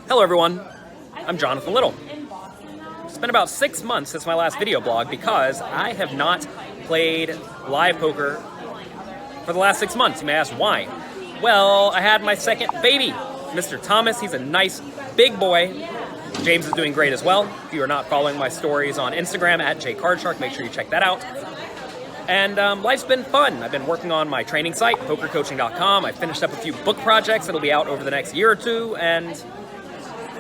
Hello everyone, I'm Jonathan Little. It's been about 6 months since my last video blog because I have not played live poker for the last 6 months. You may ask why. Well, I had my second baby, Mr. Thomas. He's a nice big boy. James is doing great as well. If you are not following my stories on Instagram at jcardshark, make sure you check that out. And life's been fun. I've been working on my training site, pokercoaching.com. I finished up a few book projects that'll be out over the next year or two, and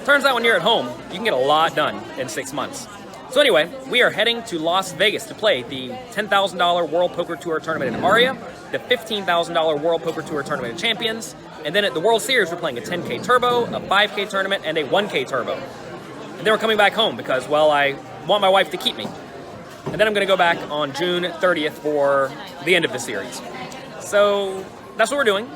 turns out when you're at home, you can get a lot done in 6 months. So anyway, we are heading to Las Vegas to play the $10,000 World Poker Tour Tournament in Aria, the $15,000 World Poker Tour Tournament of Champions, and then at the World Series, we're playing a 10K Turbo, a 5K Tournament, and a 1K Turbo. And then we're coming back home because, well, I want my wife to keep me. And then I'm going to go back on June 30th for the end of the series. So that's what we're doing.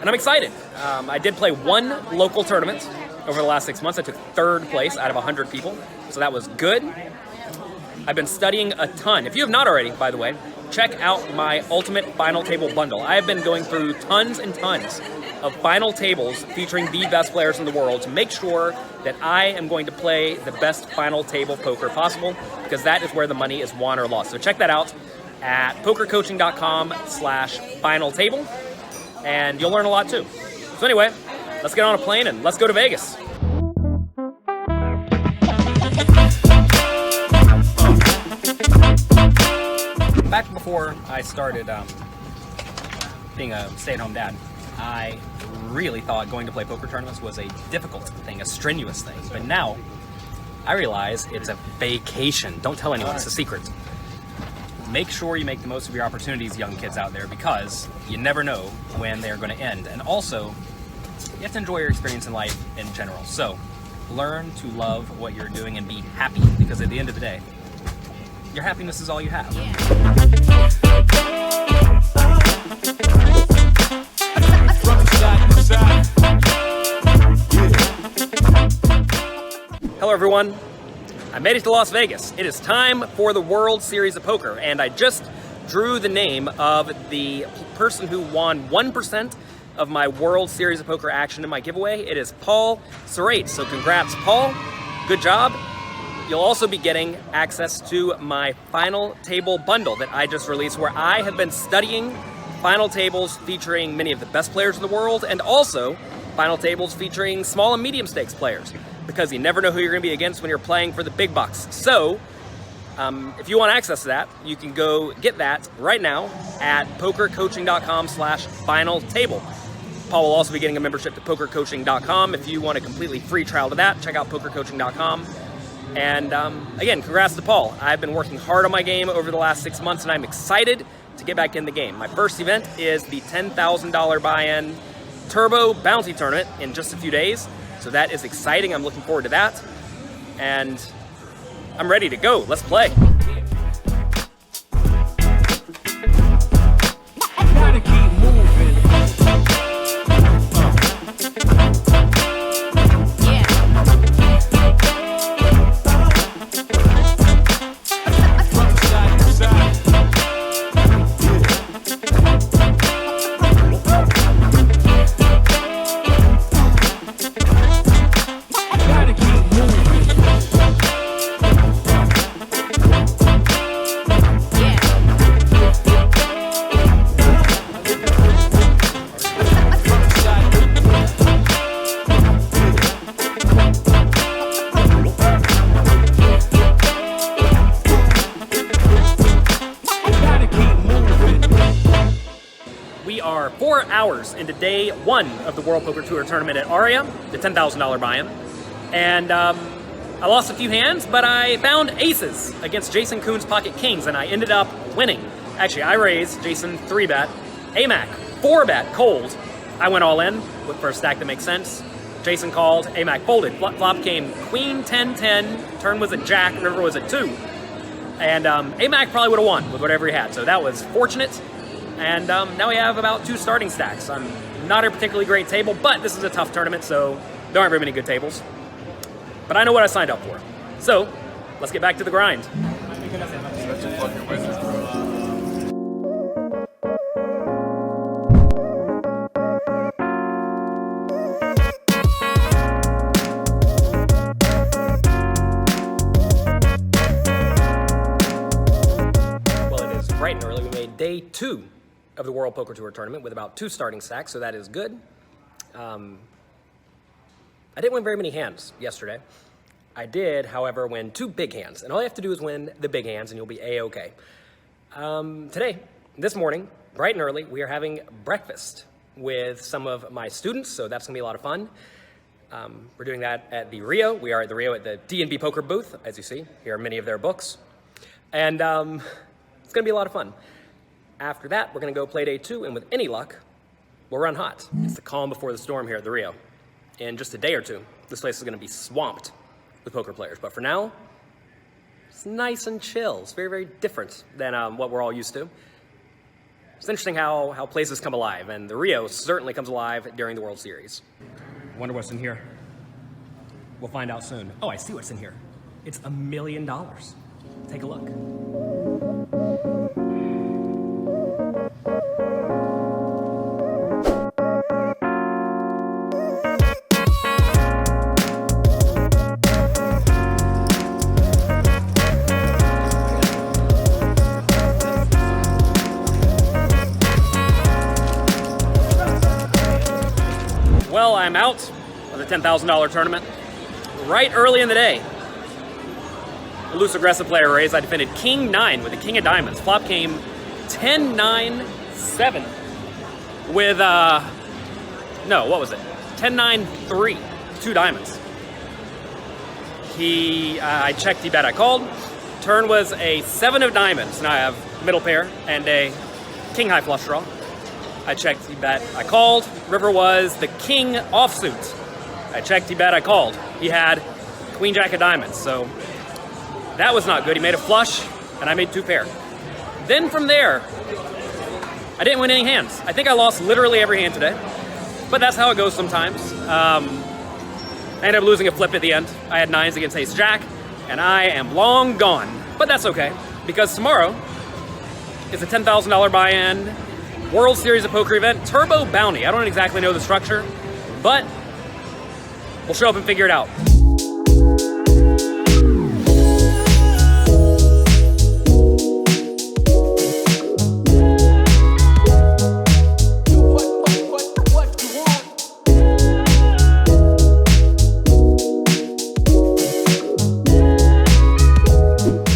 And I'm excited. I did play one local tournament over the last 6 months. I took third place out of 100 people. So that was good. I've been studying a ton. If you have not already, by the way, check out my Ultimate Final Table Bundle. I have been going through tons and tons of final tables featuring the best players in the world to make sure that I am going to play the best final table poker possible, because that is where the money is won or lost. So check that out at pokercoaching.com/final table, and you'll learn a lot too. So anyway, let's get on a plane and let's go to Vegas. Back before I started being a stay-at-home dad, I really thought going to play poker tournaments was a difficult thing, a strenuous thing. But now, I realize it's a vacation. Don't tell anyone, it's a secret. Make sure you make the most of your opportunities, young kids out there, because you never know when they're going to end. And also, you have to enjoy your experience in life in general. So, learn to love what you're doing and be happy, because at the end of the day, your happiness is all you have. Hello everyone, I made it to Las Vegas. It is time for the World Series of Poker, and I just drew the name of the person who won 1% of my World Series of Poker action in my giveaway. It is Paul Serrate, so congrats Paul, good job. You'll also be getting access to my Final Table Bundle that I just released, where I have been studying final tables featuring many of the best players in the world, and also final tables featuring small and medium stakes players, because you never know who you're going to be against when you're playing for the big bucks. So, if you want access to that, you can go get that right now at pokercoaching.com/final table. Paul will also be getting a membership to pokercoaching.com. If you want a completely free trial to that, check out pokercoaching.com. And again, congrats to Paul. I've been working hard on my game over the last 6 months, and I'm excited to get back in the game. My first event is the $10,000 buy-in Turbo Bounty Tournament in just a few days. So that is exciting. I'm looking forward to that. And I'm ready to go. Let's play. Gotta keep moving. We are 4 hours into day one of the World Poker Tour Tournament at Aria, the $10,000 buy-in. And I lost a few hands, but I found aces against Jason Kuhn's Pocket Kings, and I ended up winning. Actually, I raised Jason 3-bet, AMAC 4-bet cold. I went all in, looked for a stack that makes sense. Jason called, AMAC folded. Flop came Queen 10-10, turn was a Jack, river was a 2. And AMAC probably would have won with whatever he had, so that was fortunate. And now we have about 2 starting stacks. I'm not a particularly great table, but this is a tough tournament, so there aren't very many good tables. But I know what I signed up for. So, let's get back to the grind. day 2 of the World Poker Tour Tournament with about 2 starting stacks, so that is good. I didn't win very many hands yesterday. I did, however, win 2 big hands, and all you have to do is win the big hands and you'll be A-okay. Today, this morning, bright and early, we are having breakfast with some of my students, so that's gonna be a lot of fun. We're doing that at the Rio. We are at the Rio at the D&B Poker booth, as you see. Here are many of their books. And it's gonna be a lot of fun. After that, we're gonna go play day 2, and with any luck, we'll run hot. It's the calm before the storm here at the Rio. In just a day or 2, this place is gonna be swamped with poker players. But for now, it's nice and chill. It's very, very different than what we're all used to. It's interesting how places come alive, and the Rio certainly comes alive during the World Series. Wonder what's in here. We'll find out soon. Oh, I see what's in here. It's $1 million. Take a look. Well, I'm out of the $10,000 tournament right early in the day. A loose aggressive player raise. I defended King 9 with the King of Diamonds. Flop came 10-9-7 with, no, what was it? 10-9-3, 2 diamonds. I checked, he bet, I called. Turn was a 7 of diamonds. Now I have middle pair and a King high flush draw. I checked, he bet, I called. River was the King offsuit. I checked, he bet, I called. He had Queen Jack of diamonds, so that was not good. He made a flush, and I made 2 pair. Then from there, I didn't win any hands. I think I lost literally every hand today, but that's how it goes sometimes. I ended up losing a flip at the end. I had 9s against Ace Jack, and I am long gone. But that's okay, because tomorrow is a $10,000 buy-in World Series of Poker event, Turbo Bounty. I don't exactly know the structure, but we'll show up and figure it out.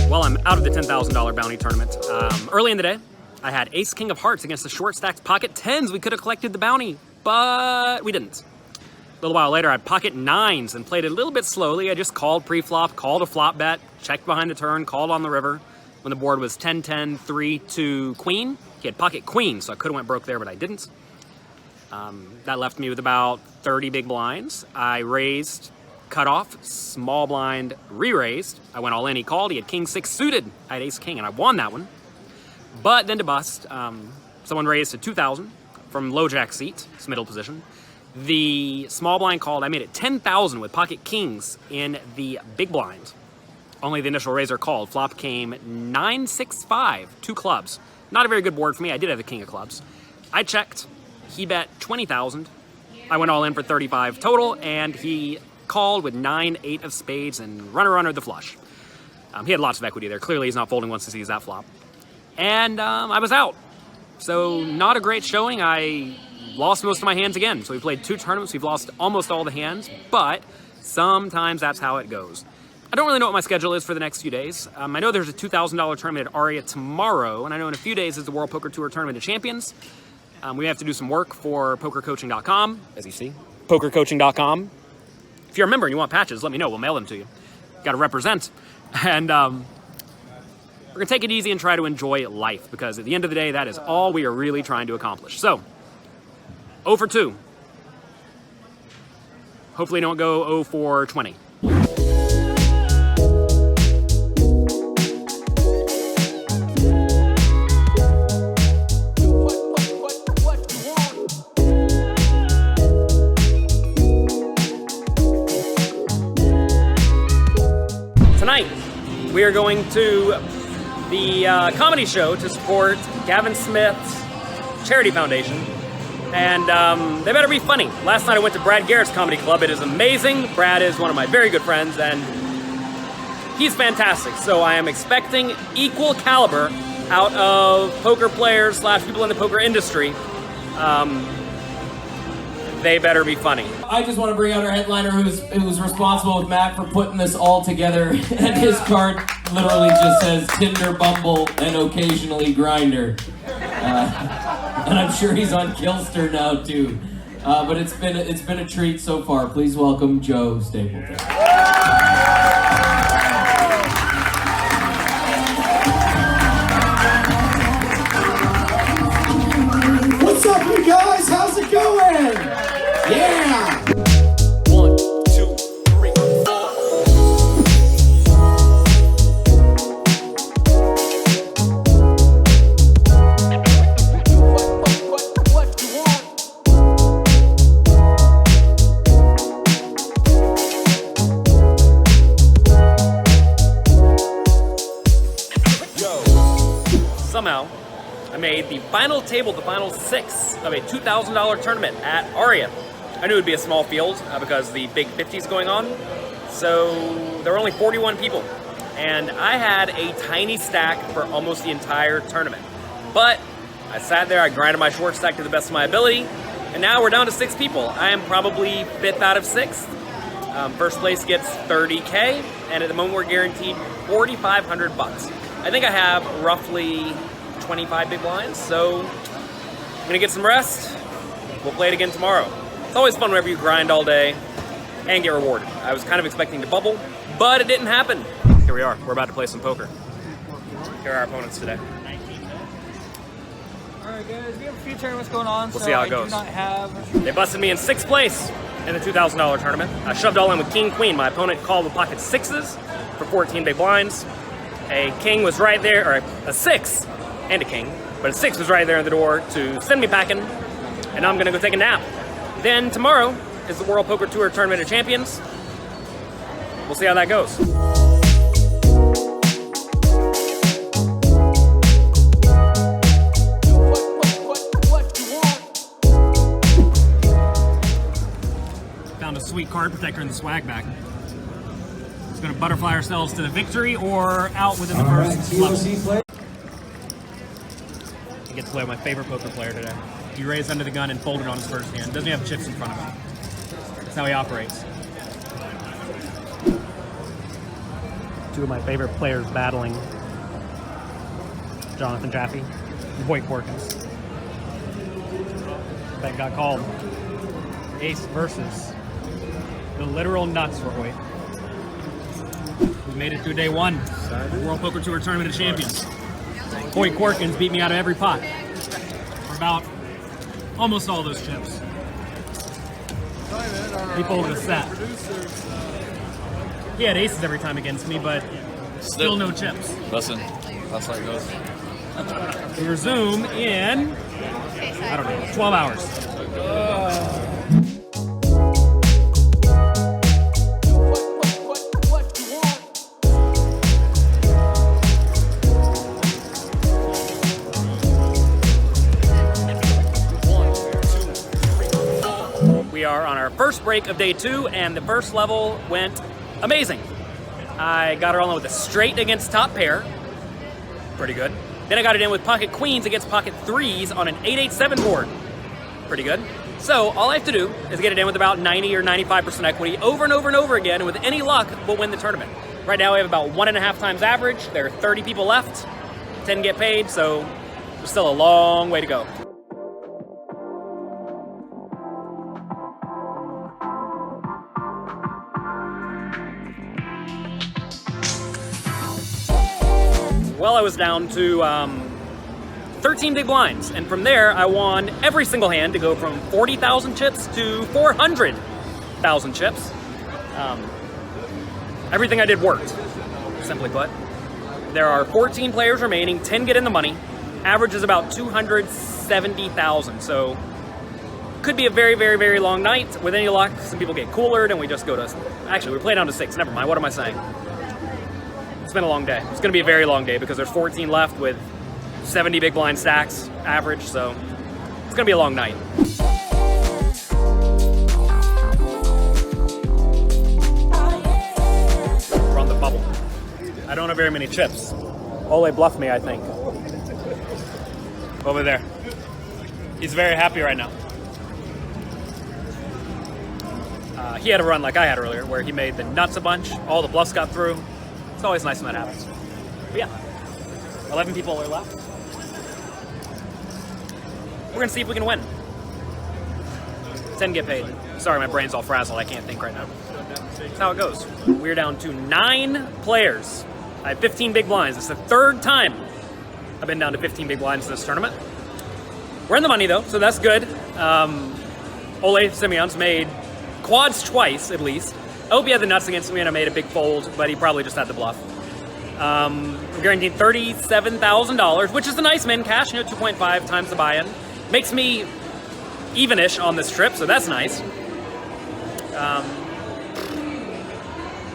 Well, I'm out of the $10,000 bounty tournament. Early in the day, I had Ace King of Hearts against the short stacked pocket 10s. We could have collected the bounty, but we didn't. A little while later, I had pocket 9s and played it a little bit slowly. I just called pre-flop, called a flop bet, checked behind the turn, called on the river when the board was 10-10, 3-2 queen. He had pocket queen, so I could have went broke there, but I didn't. That left me with about 30 big blinds. I raised, cut off, small blind, re-raised. I went all in, he called, he had king 6 suited. I had ace king, and I won that one. But then to bust, someone raised to 2,000 from low jack seat, it's middle position. The small blind called, I made it 10,000 with pocket kings in the big blind. Only the initial raiser called. Flop came 9-6-5, 2 clubs. Not a very good board for me, I did have the king of clubs. I checked, he bet 20,000. I went all in for 35 total, and he called with 9-8 of spades and runner the flush. He had lots of equity there. Clearly he's not folding once he sees that flop. And I was out. So not a great showing. I lost most of my hands again. So we played 2 tournaments. We've lost almost all the hands, but sometimes that's how it goes. I don't really know what my schedule is for the next few days. I know there's a $2,000 tournament at Aria tomorrow, and I know in a few days is the World Poker Tour Tournament of Champions. We have to do some work for pokercoaching.com, as you see. Pokercoaching.com. If you're a member and you want patches, let me know. We'll mail them to you. Got to represent. And we're going to take it easy and try to enjoy life, because at the end of the day, that is all we are really trying to accomplish. So, 0 for 2. Hopefully don't go 0 for 20. Tonight, we are going to the comedy show to support Gavin Smith's charity foundation. And they better be funny. Last night I went to Brad Garrett's comedy club. It is amazing. Brad is one of my very good friends, and he's fantastic. So I am expecting equal caliber out of poker players / people in the poker industry, they better be funny. I just want to bring out our headliner who was responsible with Matt for putting this all together, and his card literally just says Tinder, Bumble, and occasionally Grindr. And I'm sure he's on Killster now too. But it's been a treat so far. Please welcome Joe Stapleton. What's up, you guys? How's it going? Yeah! 1, 2, 3, 4. What you want? Somehow, I made the final table, the final 6 of a $2,000 tournament at Aria. I knew it would be a small field because the big 50 is going on. So there were only 41 people. And I had a tiny stack for almost the entire tournament. But I sat there, I grinded my short stack to the best of my ability, and now we're down to 6 people. I am probably 5th out of 6th. First place gets $30K, and at the moment we're guaranteed $4,500. I think I have roughly 25 big blinds, so I'm gonna get some rest. We'll play it again tomorrow. It's always fun whenever you grind all day and get rewarded. I was kind of expecting to bubble, but it didn't happen. Here we are, we're about to play some poker. Here are our opponents today. Alright guys, we have a few tournaments going on, We'll so see how it I goes. do not have... They busted me in 6th place in the $2,000 tournament. I shoved all in with King Queen. My opponent called with pocket 6s for 14 big blinds. A king was right there, or a 6 and a king, but a 6 was right there in the door to send me packing, and now I'm gonna go take a nap. Then tomorrow is the World Poker Tour Tournament of Champions. We'll see how that goes. What you want? Found a sweet card protector in the swag bag. It's gonna butterfly ourselves to the victory or out within the first level. I get to play with my favorite poker player today. He raised under the gun and folded on his first hand. Doesn't even have chips in front of him. That's how he operates. 2 of my favorite players battling. Jonathan Jaffe and Hoyt Corkins. That got called. Ace versus the literal nuts for Hoyt. We made it through day 1. World Poker Tour Tournament of Champions. Hoyt Corkins beat me out of every pot. For about almost all those chips. He folded a set. He had aces every time against me, but still no chips. Listen, that's how it goes. We resume in, I don't know, 12 hours. What you want? We are on our first break of day 2, and the first level went amazing. I got it all in with a straight against top pair. Pretty good. Then I got it in with pocket queens against pocket 3s on an 8-8-7 board. Pretty good. So all I have to do is get it in with about 90 or 95% equity over and over and over again, and with any luck, we'll win the tournament. Right now we have about 1.5 times average. There are 30 people left. 10 get paid, so there's still a long way to go. Well, I was down to 13 big blinds, and from there I won every single hand to go from 40,000 chips to 400,000 chips. Everything I did worked, simply put. There are 14 players remaining, 10 get in the money. Average is about 270,000, so could be a very, very, very long night. With any luck, some people get coolered, and we just go to... Actually, we play down to 6. Never mind. What am I saying? It's been a long day. It's going to be a very long day because there's 14 left with 70 big blind stacks average, so it's going to be a long night. We're on the bubble. I don't have very many chips. Ole bluffed me, I think. over there. He's very happy right now. He had a run like I had earlier, where he made the nuts a bunch, all the bluffs got through. It's always nice when that happens. But yeah, 11 people are left. We're gonna see if we can win. 10 get paid. Sorry, my brain's all frazzled. I can't think right now. That's how it goes. We're down to 9 players. I have 15 big blinds. It's the 3rd time I've been down to 15 big blinds in this tournament. We're in the money though, so that's good. Ole Simeon's made quads twice at least. I hope he had the nuts against me and I made a big fold, but he probably just had the bluff. I'm guaranteed $37,000, which is a nice min cash, 2.5 times the buy-in. Makes me even-ish on this trip, so that's nice.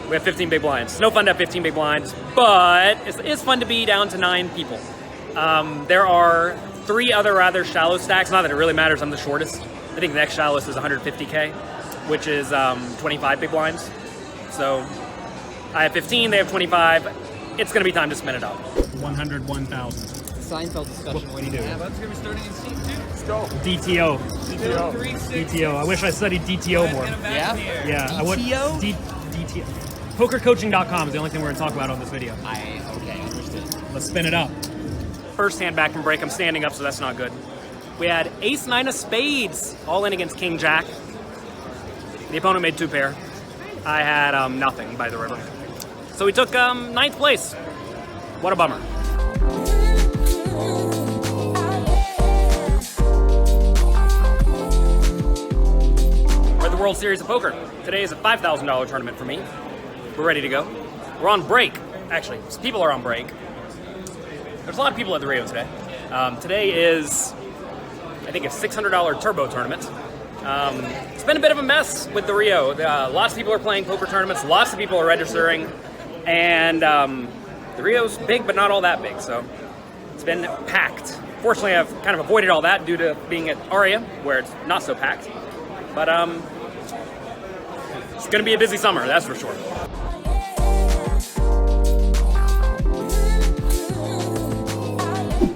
We have 15 big blinds. It's no fun to have 15 big blinds, but it's fun to be down to 9 people. There are 3 other rather shallow stacks. Not that it really matters, I'm the shortest. I think the next shallowest is 150K, which is 25 big blinds. So I have 15, they have 25. It's gonna be time to spin it up. 101,000. Seinfeld discussion. What do you do? Yeah, that's gonna be starting in seat 2. Let's go. DTO. 2, 3, 6. DTO. I wish I studied DTO more. Yeah? Yeah, I would. DTO? DTO. Pokercoaching.com is the only thing we're gonna talk about on this video. Okay, understood. Let's spin it up. First hand back from break, I'm standing up, so that's not good. We had ace 9 of spades, all in against king jack. The opponent made 2 pair. I had nothing by the river. So we took 9th place. What a bummer. We're at the World Series of Poker. Today is a $5,000 tournament for me. We're ready to go. We're on break. Actually, people are on break. There's a lot of people at the Rio today. Today is, I think, a $600 turbo tournament. It's been a bit of a mess with the Rio. Lots of people are playing poker tournaments. Lots of people are registering. And the Rio's big, but not all that big. So it's been packed. Fortunately, I've kind of avoided all that due to being at Aria, where it's not so packed. But it's going to be a busy summer, that's for sure.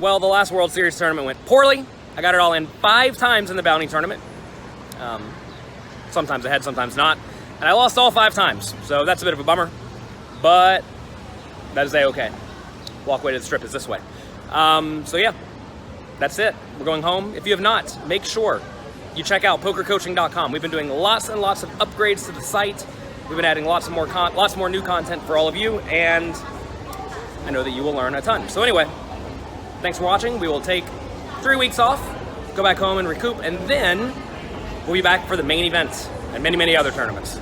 Well, the last World Series tournament went poorly. I got it all in 5 times in the bounty tournament. Sometimes ahead, sometimes not. And I lost all 5 times, so that's a bit of a bummer. But that is A-okay. Walkway to the strip is this way. So yeah, that's it. We're going home. If you have not, make sure you check out pokercoaching.com. We've been doing lots and lots of upgrades to the site. We've been adding lots more new content for all of you, and I know that you will learn a ton. So anyway, thanks for watching. We will take 3 weeks off, go back home and recoup, and then we'll be back for the main event and many, many other tournaments.